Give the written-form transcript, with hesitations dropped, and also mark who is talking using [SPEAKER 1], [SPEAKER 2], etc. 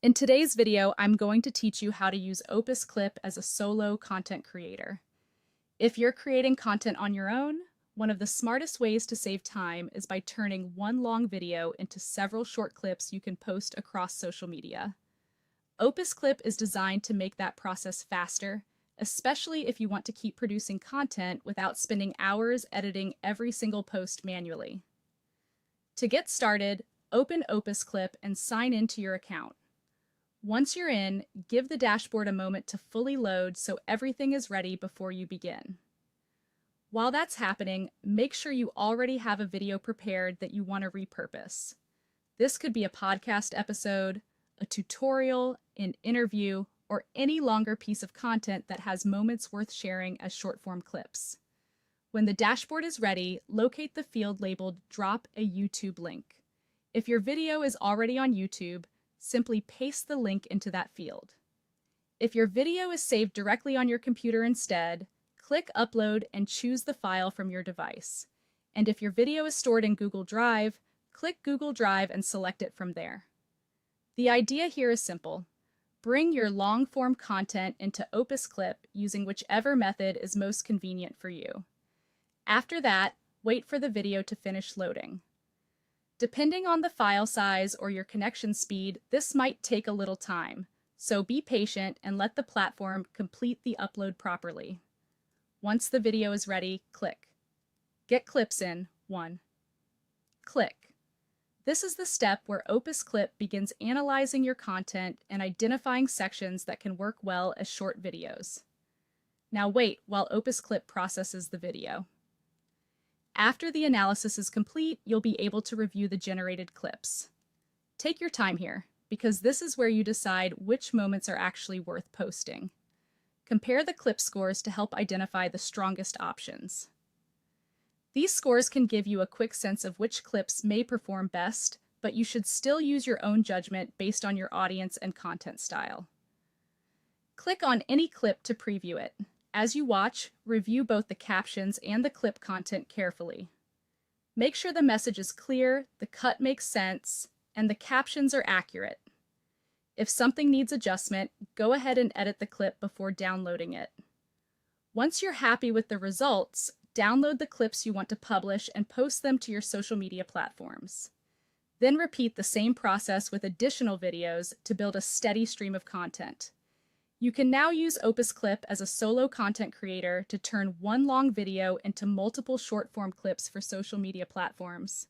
[SPEAKER 1] In today's video, I'm going to teach you how to use Opus Clip as a solo content creator. If you're creating content on your own, one of the smartest ways to save time is by turning one long video into several short clips you can post across social media. Opus Clip is designed to make that process faster, especially if you want to keep producing content without spending hours editing every single post manually. To get started, open Opus Clip and sign into your account. Once you're in, give the dashboard a moment to fully load so everything is ready before you begin. While that's happening, make sure you already have a video prepared that you want to repurpose. This could be a podcast episode, a tutorial, an interview, or any longer piece of content that has moments worth sharing as short-form clips. When the dashboard is ready, locate the field labeled Drop a YouTube link. If your video is already on YouTube, simply paste the link into that field. If your video is saved directly on your computer instead, click Upload and choose the file from your device. And if your video is stored in Google Drive, click Google Drive and select it from there. The idea here is simple. Bring your long-form content into Opus Clip using whichever method is most convenient for you. After that, wait for the video to finish loading. Depending on the file size or your connection speed, this might take a little time, so be patient and let the platform complete the upload properly. Once the video is ready, click. Get clips in, 1. Click. This is the step where Opus Clip begins analyzing your content and identifying sections that can work well as short videos. Now wait while Opus Clip processes the video. After the analysis is complete, you'll be able to review the generated clips. Take your time here, because this is where you decide which moments are actually worth posting. Compare the clip scores to help identify the strongest options. These scores can give you a quick sense of which clips may perform best, but you should still use your own judgment based on your audience and content style. Click on any clip to preview it. As you watch, review both the captions and the clip content carefully. Make sure the message is clear, the cut makes sense, and the captions are accurate. If something needs adjustment, go ahead and edit the clip before downloading it. Once you're happy with the results, download the clips you want to publish and post them to your social media platforms. Then repeat the same process with additional videos to build a steady stream of content. You can now use Opus Clip as a solo content creator to turn one long video into multiple short-form clips for social media platforms.